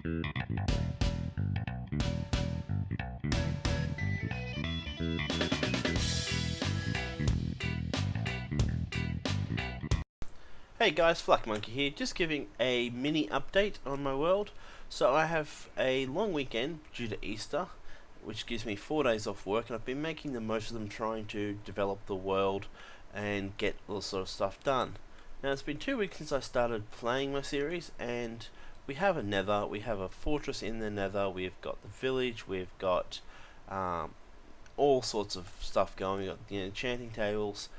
Hey guys, Flak Monkey here, just giving a mini update on my world. So I have a long weekend due to Easter, which gives me 4 days off work, and I've been making the most of them trying to develop the world and get all sort of stuff done. Now it's been 2 weeks since I started playing my series, and we have a nether, we have a fortress in the nether, we've got the village, we've got all sorts of stuff going, we've got the enchanting tables.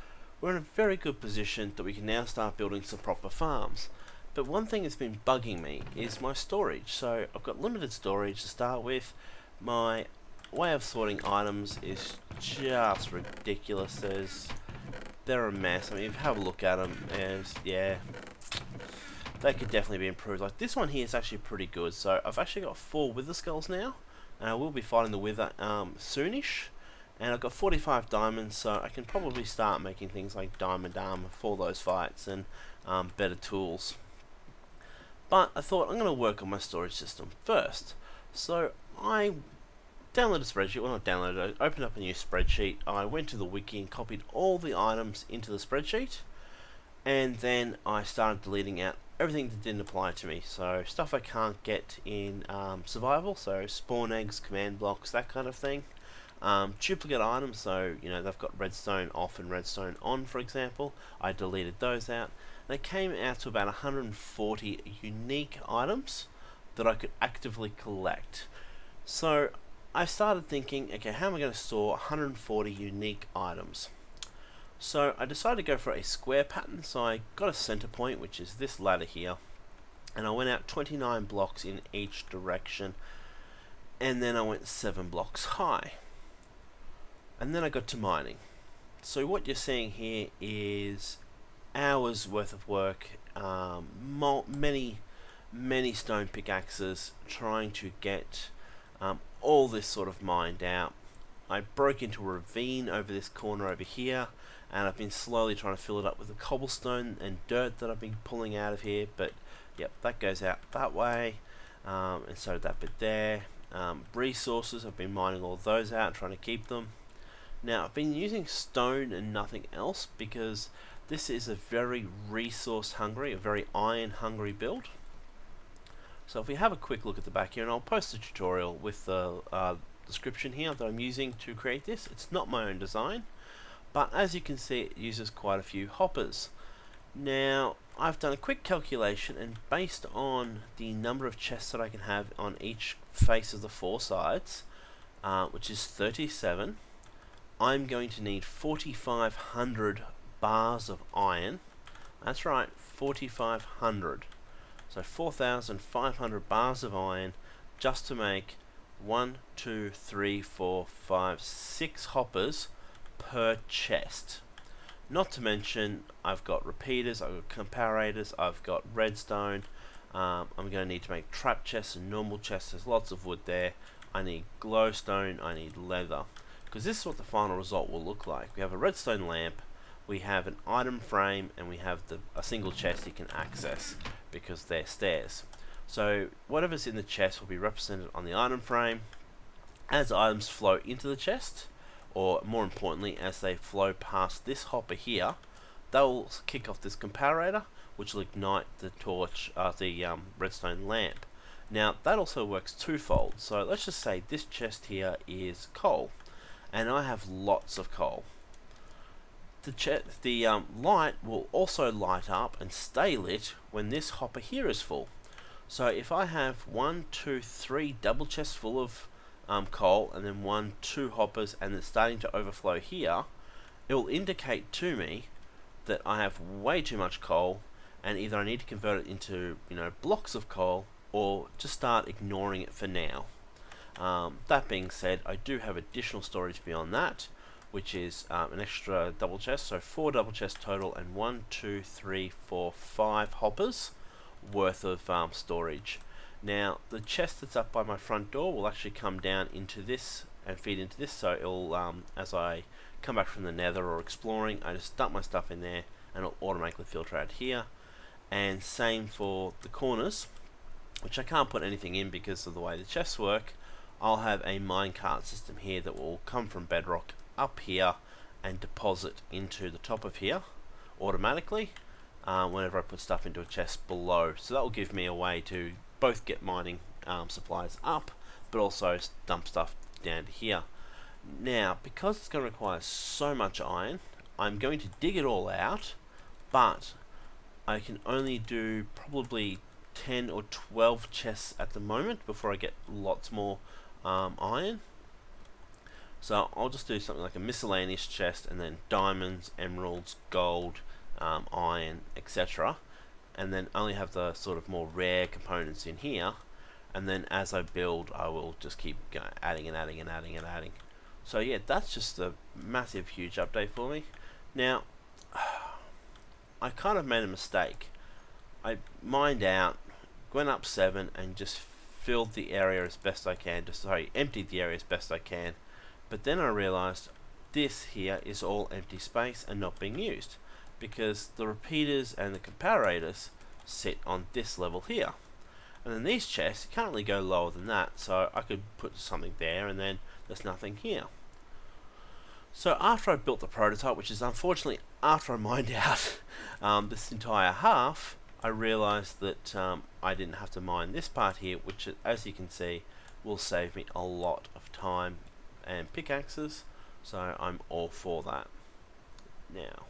We're in a very good position that we can now start building some proper farms. But one thing that's been bugging me is my storage. So I've got limited storage to start with. My way of sorting items is just ridiculous. They're a mess. I mean, if you have a look at them, yeah, they could definitely be improved. Like this one here is actually pretty good. So I've actually got 4 wither skulls now, and I will be fighting the wither soonish. And I've got 45 diamonds, so I can probably start making things like diamond armor for those fights and better tools. But I thought I'm going to work on my storage system first. So I downloaded a spreadsheet, well not downloaded, I opened up a new spreadsheet. I went to the wiki and copied all the items into the spreadsheet. And then I started deleting out everything that didn't apply to me. So stuff I can't get in survival, so spawn eggs, command blocks, that kind of thing. Duplicate items, so they've got redstone off and redstone on, for example. I deleted those out. They came out to about 140 unique items that I could actively collect. So I started thinking, okay, how am I going to store 140 unique items? So I decided to go for a square pattern. So I got a center point, which is this ladder here, and I went out 29 blocks in each direction, and then I went 7 blocks high. And then I got to mining. So what you're seeing here is hours worth of work, many stone pickaxes trying to get all this sort of mined out. I broke into a ravine over this corner over here, and I've been slowly trying to fill it up with the cobblestone and dirt that I've been pulling out of here. But yep, that goes out that way, and so that bit there. Resources, I've been mining all those out, trying to keep them. Now I've been using stone and nothing else because this is a very resource hungry, a very iron hungry build. So if we have a quick look at the back here, and I'll post a tutorial with the description here that I'm using to create this. It's not my own design, but as you can see it uses quite a few hoppers. Now I've done a quick calculation, and based on the number of chests that I can have on each face of the 4 sides, which is 37, I'm going to need 4,500 bars of iron. That's right, 4,500. So 4,500 bars of iron just to make 1, 2, 3, 4, 5, 6 hoppers per chest. Not to mention I've got repeaters, I've got comparators, I've got redstone. I'm going to need to make trap chests and normal chests. There's lots of wood there. I need glowstone, I need leather. Because this is what the final result will look like. We have a redstone lamp, we have an item frame, and we have a single chest you can access because they're stairs. So whatever's in the chest will be represented on the item frame. As items flow into the chest, or more importantly as they flow past this hopper here, they'll kick off this comparator, which will ignite the torch, the redstone lamp. Now that also works twofold. So let's just say this chest here is coal, and I have lots of coal. The light will also light up and stay lit when this hopper here is full. So if I have 1, 2, 3 double chests full of coal, and then 1, 2 hoppers, and it's starting to overflow here, it will indicate to me that I have way too much coal, and either I need to convert it into blocks of coal, or just start ignoring it for now. That being said, I do have additional storage beyond that, which is an extra double chest, so 4 double chests total, and 1, 2, 3, 4, 5 hoppers worth of storage. Now the chest that's up by my front door will actually come down into this and feed into this, so it'll as I come back from the nether or exploring, I just dump my stuff in there and it'll automatically filter out here. And same for the corners, which I can't put anything in because of the way the chests work, I'll have a minecart system here that will come from bedrock up here and deposit into the top of here automatically whenever I put stuff into a chest below. So that will give me a way to both get mining supplies up, but also dump stuff down to here. Now, because it's going to require so much iron, I'm going to dig it all out, but I can only do probably 10 or 12 chests at the moment before I get lots more iron. So I'll just do something like a miscellaneous chest, and then diamonds, emeralds, gold, iron, etc. And then only have the sort of more rare components in here. And then as I build, I will just keep adding and adding and adding and adding. So yeah, that's just a massive, huge update for me. Now, I kind of made a mistake. I mined out, went up 7, and just filled the area as best I can. Emptied the area as best I can. But then I realized this here is all empty space and not being used, because the repeaters and the comparators sit on this level here. And then these chests, you can't really go lower than that, so I could put something there and then there's nothing here. So after I built the prototype, which is unfortunately after I mined out this entire half, I realized that I didn't have to mine this part here, which, as you can see, will save me a lot of time and pickaxes, so I'm all for that. Now,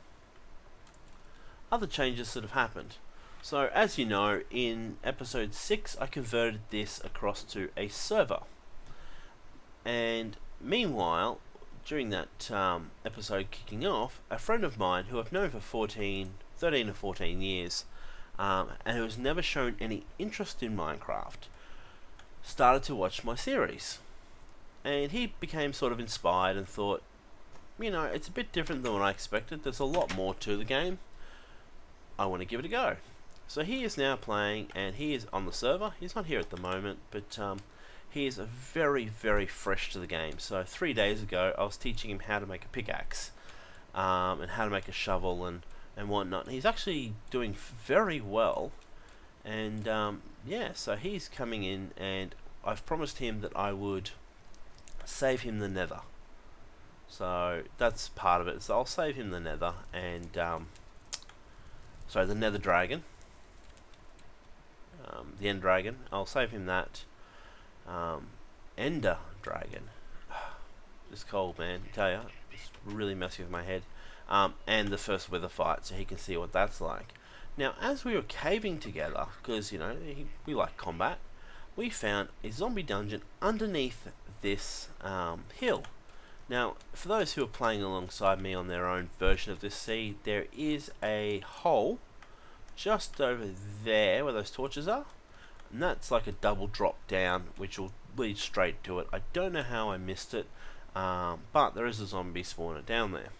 other changes that have happened. So as you know, in episode 6 I converted this across to a server, and meanwhile, during that episode kicking off, a friend of mine who I've known for 13 or 14 years and who has never shown any interest in Minecraft started to watch my series, and he became sort of inspired and thought, you know, it's a bit different than what I expected, there's a lot more to the game, I want to give it a go. So he is now playing, and he is on the server. He's not here at the moment, but he is very, very fresh to the game. So 3 days ago I was teaching him how to make a pickaxe and how to make a shovel and whatnot. He's actually doing very well, and yeah, so he's coming in, and I've promised him that I would save him the nether. So that's part of it. So I'll save him the nether, and sorry, the nether dragon. The end dragon, I'll save him that. Ender dragon. It's cold, man, I tell ya, it's really messing with my head. And the first wither fight, so he can see what that's like. Now, as we were caving together, because, you know, we like combat, we found a zombie dungeon underneath this hill. Now, for those who are playing alongside me on their own version of this seed, there is a hole just over there where those torches are, and that's like a double drop down which will lead straight to it. I don't know how I missed it, but there is a zombie spawner down there.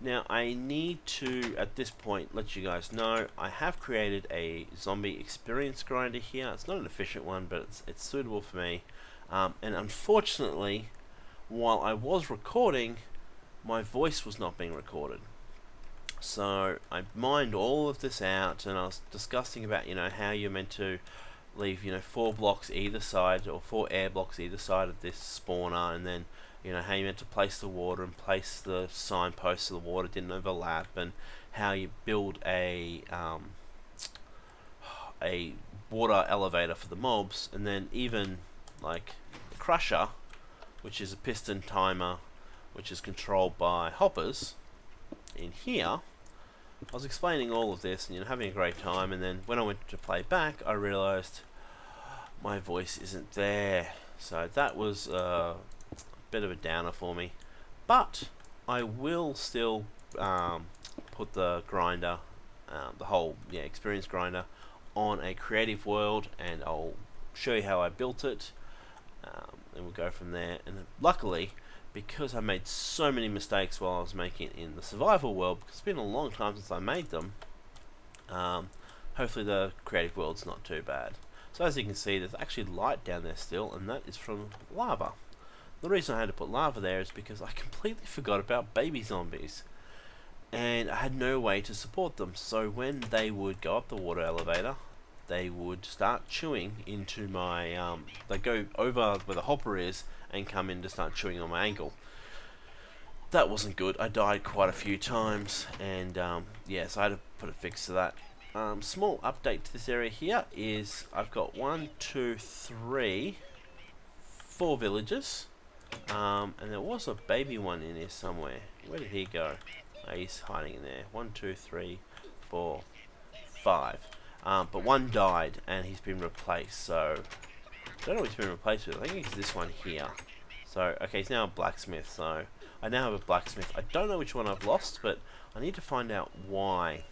Now I need to, at this point, let you guys know I have created a zombie experience grinder here. It's not an efficient one, but it's suitable for me, and unfortunately, while I was recording, my voice was not being recorded. So I mined all of this out, and I was discussing about, you know, how you're meant to leave, you know, 4 blocks either side, or 4 air blocks either side of this spawner, and then, you know, how you meant to place the water and place the signposts so the water didn't overlap, and how you build a water elevator for the mobs, and then even like the crusher, which is a piston timer which is controlled by hoppers in here. I was explaining all of this and, you know, having a great time, and then when I went to play back I realized my voice isn't there, so that was a bit of a downer for me. But I will still put the grinder, the whole experience grinder, on a creative world, and I'll show you how I built it, and we'll go from there. And luckily, because I made so many mistakes while I was making it in the survival world, because it's been a long time since I made them, hopefully the creative world's not too bad. So as you can see, there's actually light down there still, and that is from lava. The reason I had to put lava there is because I completely forgot about baby zombies, and I had no way to support them. So when they would go up the water elevator, they would start chewing into my, they go over where the hopper is and come in to start chewing on my ankle. That wasn't good. I died quite a few times, and yeah, so I had to put a fix to that. Small update to this area here is I've got 1, 2, 3, 4 villagers, and there was a baby one in here somewhere. Where did he go? Oh, he's hiding in there. 1, 2, 3, 4, 5. But one died, and he's been replaced. So I don't know what he's been replaced with. I think it's this one here. So okay, he's now a blacksmith. So I now have a blacksmith. I don't know which one I've lost, but I need to find out why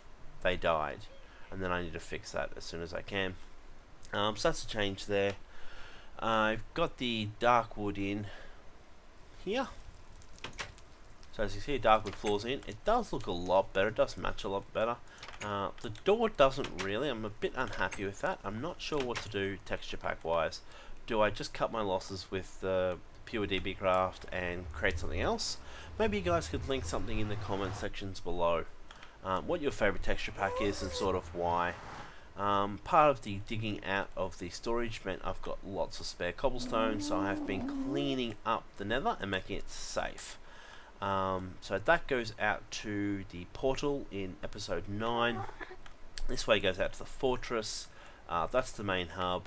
they died, and then I need to fix that as soon as I can. So that's a change there. I've got the dark wood in here. So as you see, dark wood floors in. It does look a lot better. It does match a lot better. The door doesn't really. I'm a bit unhappy with that. I'm not sure what to do texture pack wise. Do I just cut my losses with pure DB Craft and create something else? Maybe you guys could link something in the comment sections below. What your favorite texture pack is and sort of why. Part of the digging out of the storage meant I've got lots of spare cobblestone, so I have been cleaning up the nether and making it safe. So that goes out to the portal in episode 9. This way goes out to the fortress. That's the main hub.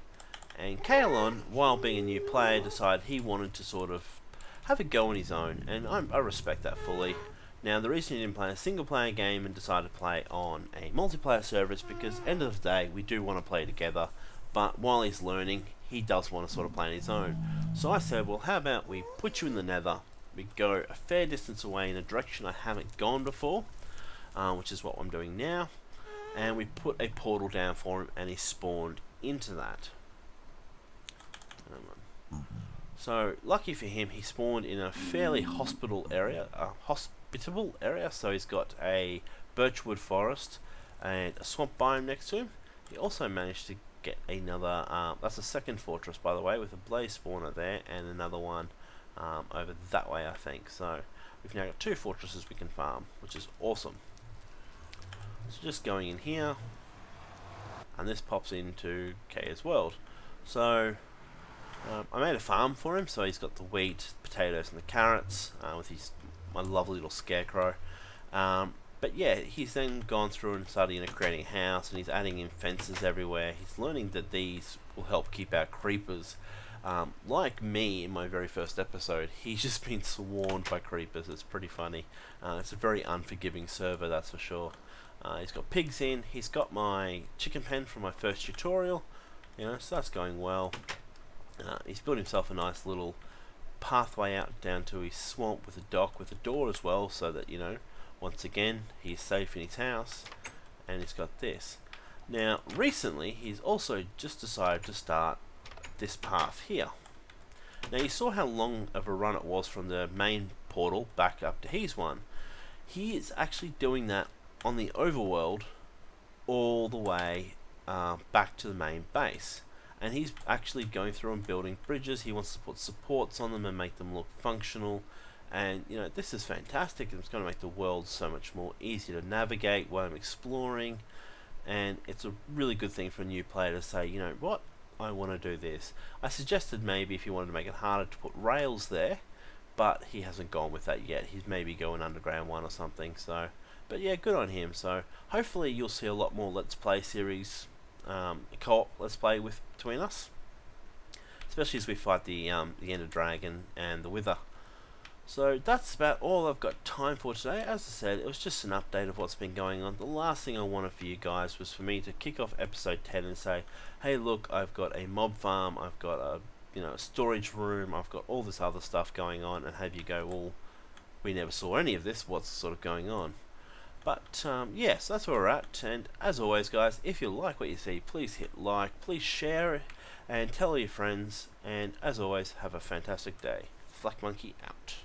And Kaelon, while being a new player, decided he wanted to sort of have a go on his own, and I respect that fully. Now, the reason he didn't play a single player game and decided to play on a multiplayer server is because, end of the day, we do want to play together, but while he's learning, he does want to sort of play on his own. So I said, well, how about we put you in the nether, we go a fair distance away in a direction I haven't gone before, which is what I'm doing now, and we put a portal down for him, and he spawned into that. So, lucky for him, he spawned in a fairly hospitable area, so he's got a birchwood forest and a swamp biome next to him. He also managed to get another, that's a second fortress by the way, with a blaze spawner there and another one over that way I think. So we've now got 2 fortresses we can farm, which is awesome. So just going in here, and this pops into Kaya's world. So I made a farm for him, so he's got the wheat, potatoes and the carrots with my lovely little scarecrow. But yeah, he's then gone through and started creating a house, and he's adding in fences everywhere. He's learning that these will help keep out creepers. Like me in my very first episode, he's just been swarmed by creepers. It's pretty funny. It's a very unforgiving server, that's for sure. He's got pigs in. He's got my chicken pen from my first tutorial. So that's going well. He's built himself a nice little pathway out down to his swamp with a dock with a door as well, so that once again he's safe in his house. And he's got this. Now recently he's also just decided to start this path here. Now you saw how long of a run it was from the main portal back up to his one. He is actually doing that on the overworld all the way back to the main base. And he's actually going through and building bridges. He wants to put supports on them and make them look functional. And this is fantastic. It's going to make the world so much more easy to navigate while I'm exploring. And it's a really good thing for a new player to say, what, I want to do this. I suggested maybe if you wanted to make it harder to put rails there, but he hasn't gone with that yet. He's maybe going underground one or something. So, but yeah, good on him. So hopefully you'll see a lot more Let's Play series. Co-op Let's Play between us, especially as we fight the Ender Dragon and the Wither. So that's about all I've got time for today. As I said, it was just an update of what's been going on. The last thing I wanted for you guys was for me to kick off episode 10 and say, hey look, I've got a mob farm, I've got a a storage room, I've got all this other stuff going on, and have you go, well, we never saw any of this, what's sort of going on? But yes, that's where we're at, and as always guys, if you like what you see, please hit like, please share, and tell your friends, and as always, have a fantastic day. FlackMonkey out.